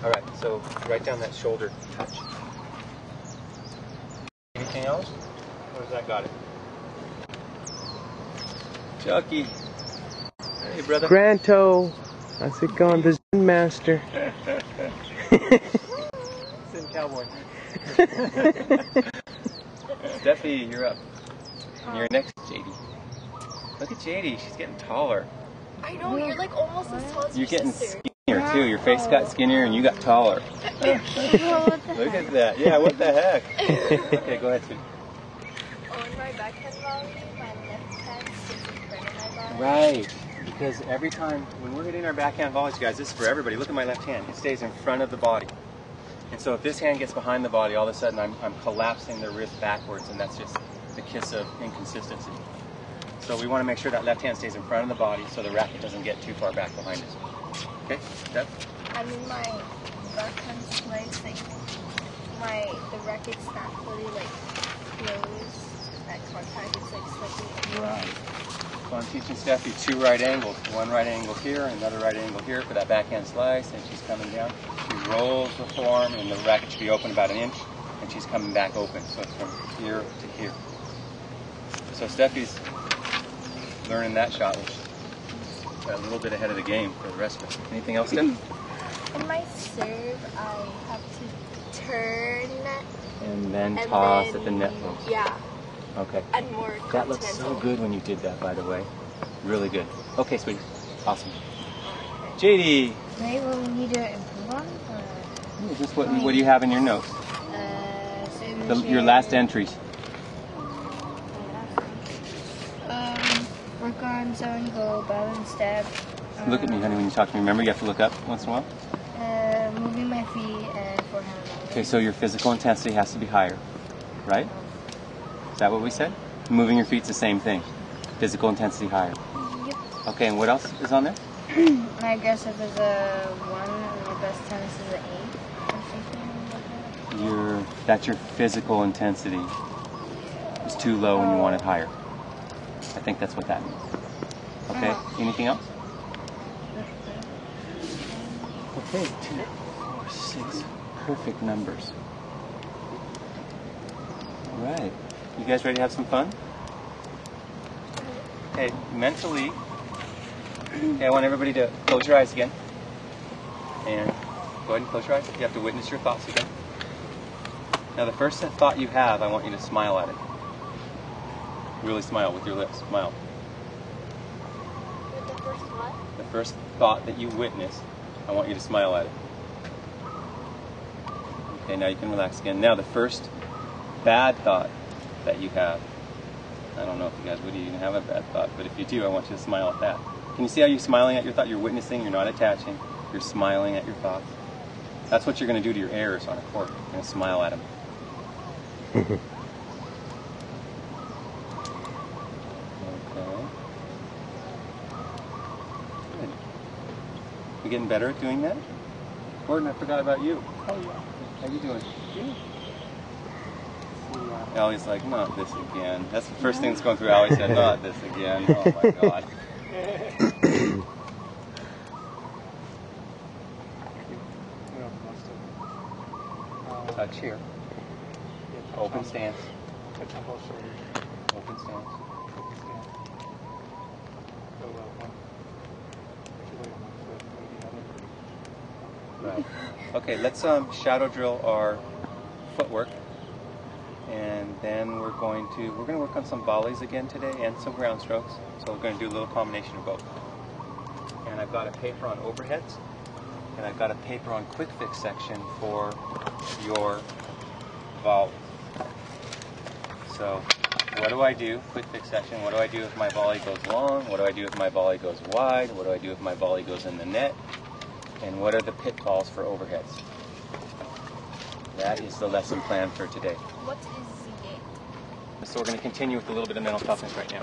All right, so write down that shoulder touch. Anything else? Or has that got it? Chucky. Hey, brother. Granto. How's it going? The Zen master. Zen cowboy. Steffi, you're up. And you're next, JD. Look at JD, she's getting taller. I know, you're like almost as tall as You're your getting sister. skinnier too. Your face got skinnier and you got taller. Look at that. Yeah, what the heck? Okay, go ahead, sweetie. On my backhand volley, my left hand sits in front of my body. Right. Because every time, when we're hitting our backhand volleys, guys, this is for everybody. Look at my left hand. It stays in front of the body. And so if this hand gets behind the body, all of a sudden I'm collapsing the wrist backwards, and that's just the kiss of inconsistency. So we want to make sure that left hand stays in front of the body so the racket doesn't get too far back behind us. Okay, Steph? I mean, my backhand slice, like, the racket's not fully, like, closed. That contact is, like, slightly. Right. So I'm teaching Steffi 2 right angles. One right angle here, another right angle here for that backhand slice, and she's coming down. She rolls the form, and the racket should be open about an inch, and she's coming back open. So it's from here to here. So Steffi's learning that shot, which is a little bit ahead of the game for the rest of us. Anything else, Steph? In my serve, I have to turn And then and toss then, at the net post. Yeah, Okay. and more That looks so good when you did that, by the way. Really good. Okay, sweetie. Awesome. JD! Maybe what we need to improve on? Or, Just what do you have in your notes? Your last entries. Work on zone goal, balance step. Look at me, honey, when you talk to me. Remember, you have to look up once in a while. Moving my feet and forehand. Okay, so your physical intensity has to be higher, right? Is that what we said? Moving your feet's the same thing. Physical intensity higher. Yep. Okay, and what else is on there? My aggressive is a 1 and my best tennis is an 8 or something like that. That's your physical intensity. It's too low and you want it higher. I think that's what that means. Okay, anything else? Okay, 2, 4, 6. Perfect numbers. All right. You guys ready to have some fun? Okay, mentally, I want everybody to close your eyes again. And go ahead and close your eyes. You have to witness your thoughts again. Now the first thought you have, I want you to smile at it. Really smile with your lips. Smile. With the first what? The first thought that you witness, I want you to smile at it. Okay, now you can relax again. Now the first bad thought that you have, I don't know if you guys would even have a bad thought, but if you do, I want you to smile at that. Can you see how you're smiling at your thought? You're witnessing, you're not attaching, you're smiling at your thoughts. That's what you're going to do to your errors on a court. You're going to smile at them. Okay. Good. You getting better at doing that? Gordon, I forgot about you. Oh, yeah. How you doing? Good. Allie's like, not this again. That's the first thing that's going through Allie's head, not this again. Oh my God. Touch here. Open stance. Touch on both shoulders. Open stance. Open stance. Go well. Actually, on one foot, maybe the other. Right. Okay, let's shadow drill our footwork. And then we're going to work on some volleys again today and some ground strokes. So we're going to do a little combination of both. And I've got a paper on overheads, and I've got a paper on quick fix section for your volleys. So what do I do? Quick fix section. What do I do if my volley goes long? What do I do if my volley goes wide? What do I do if my volley goes in the net? And what are the pitfalls for overheads? That is the lesson plan for today. What is the game? So we're going to continue with a little bit of mental toughness right now.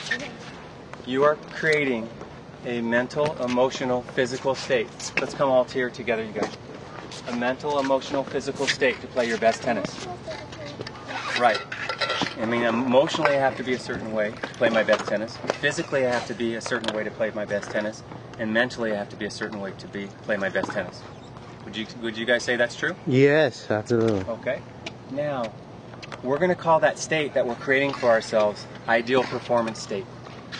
You are creating a mental, emotional, physical state. Let's come all here together, you guys. A mental, emotional, physical state to play your best tennis. Right. I mean, emotionally I have to be a certain way to play my best tennis. Physically I have to be a certain way to play my best tennis. And mentally I have to be a certain way to play my best tennis. Would you guys say that's true? Yes, absolutely. Okay. Now, we're going to call that state that we're creating for ourselves ideal performance state.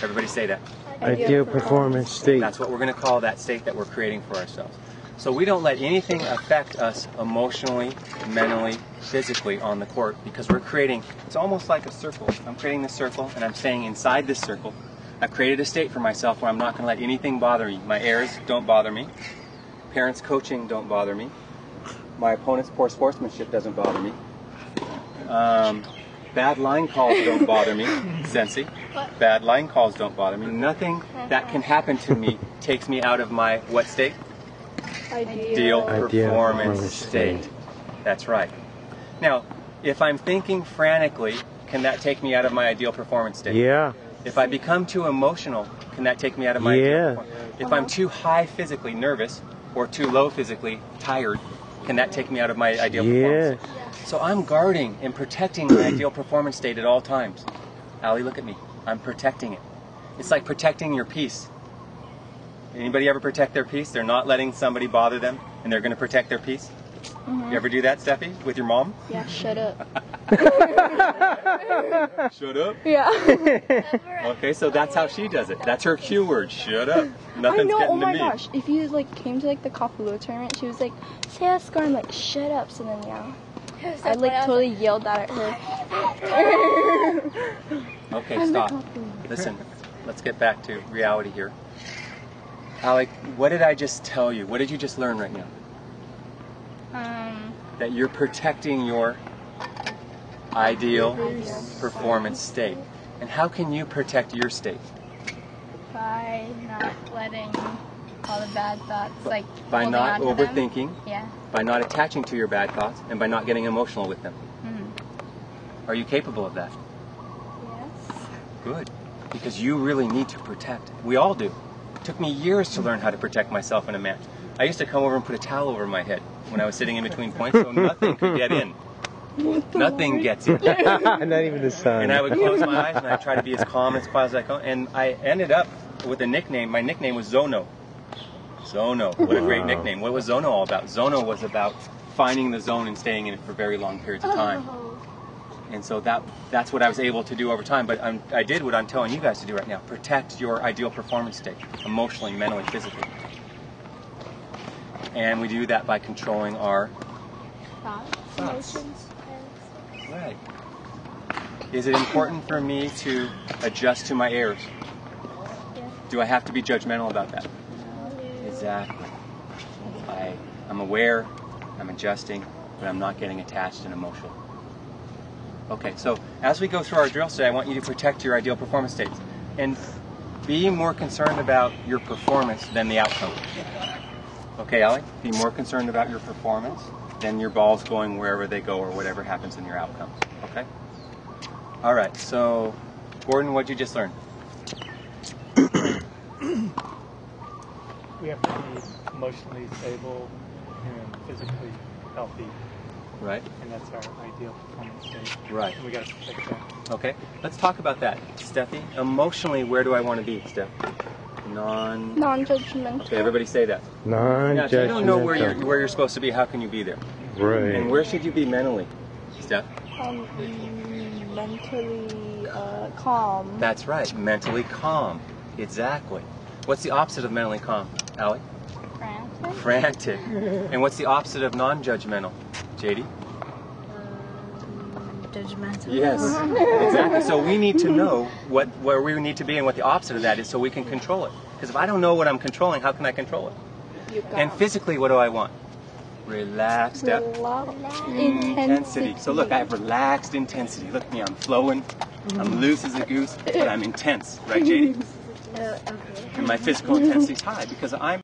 Everybody say that. Ideal performance state. That's what we're going to call that state that we're creating for ourselves. So we don't let anything affect us emotionally, mentally, physically on the court because we're creating, it's almost like a circle. I'm creating this circle and I'm staying inside this circle. I've created a state for myself where I'm not going to let anything bother me. My errors don't bother me. Parents' coaching don't bother me. My opponent's poor sportsmanship doesn't bother me. Bad line calls don't bother me, Sensi. Bad line calls don't bother me. Nothing that can happen to me takes me out of my what state? Ideal performance state. That's right. Now, if I'm thinking frantically, can that take me out of my ideal performance state? Yeah. If I become too emotional, can that take me out of my ideal performance? If I'm too high physically nervous or too low physically tired, can that take me out of my ideal performance state? So I'm guarding and protecting my ideal performance state at all times. Allie, look at me. I'm protecting it. It's like protecting your peace. Anybody ever protect their peace? They're not letting somebody bother them, and they're going to protect their peace? You ever do that, Steffi, with your mom? Yeah, shut up. Shut up? Yeah. Okay, so that's how she does it. That's her cue word. Shut up. Nothing's I know, getting oh my to me. gosh. If you came to the Kapalua tournament, she was like, say a score, I'm like, shut up, so then I totally yelled at her. Okay, stop. Listen, let's get back to reality here. Alec, what did I just tell you? What did you just learn right now? That you're protecting your ideal performance state. And how can you protect your state? By not letting all the bad thoughts, By holding not on to them. overthinking, Yeah. by not attaching to your bad thoughts, and by not getting emotional with them. Are you capable of that? Yes. Good. Because you really need to protect. We all do. It took me years to learn how to protect myself in a match. I used to come over and put a towel over my head when I was sitting in between points so nothing could get in. Nothing gets in. Not even the sun. And I would close my eyes and I'd try to be as calm as I could. And I ended up with a nickname. My nickname was Zono. Zono. What a great nickname. What was Zono all about? Zono was about finding the zone and staying in it for very long periods of time. And so that's what I was able to do over time. But I did what I'm telling you guys to do right now. Protect your ideal performance state, emotionally, mentally, physically. And we do that by controlling our thoughts. Right. Is it important for me to adjust to my errors? Do I have to be judgmental about that? Exactly. I'm aware, I'm adjusting, but I'm not getting attached and emotional. Okay, so as we go through our drill today, I want you to protect your ideal performance states and be more concerned about your performance than the outcome. Okay, Allie? Be more concerned about your performance than your balls going wherever they go or whatever happens in your outcomes. Okay? All right, so Gordon, what'd you just learn? We have to be emotionally stable and physically healthy, Right. and that's our ideal performance state. Right. And we got to protect that. Okay, let's talk about that. Steffi, emotionally, where do I want to be, Steph? Non-judgmental. Okay, everybody say that. Non-judgmental. Now, if you don't know where you're supposed to be, how can you be there? Right. And where should you be mentally, Steph? Mentally calm. That's right, mentally calm. Exactly. What's the opposite of mentally calm, Allie? Frantic. Frantic. And what's the opposite of non-judgmental, JD? Judgmental. Yes, exactly. So we need to know where we need to be and what the opposite of that is so we can control it. Because if I don't know what I'm controlling, how can I control it? And physically, what do I want? Relaxed up. Intensity. So look, I have relaxed intensity. Look at me, I'm flowing. I'm loose as a goose, but I'm intense. Right, JD? Okay. And my physical intensity is high because I'm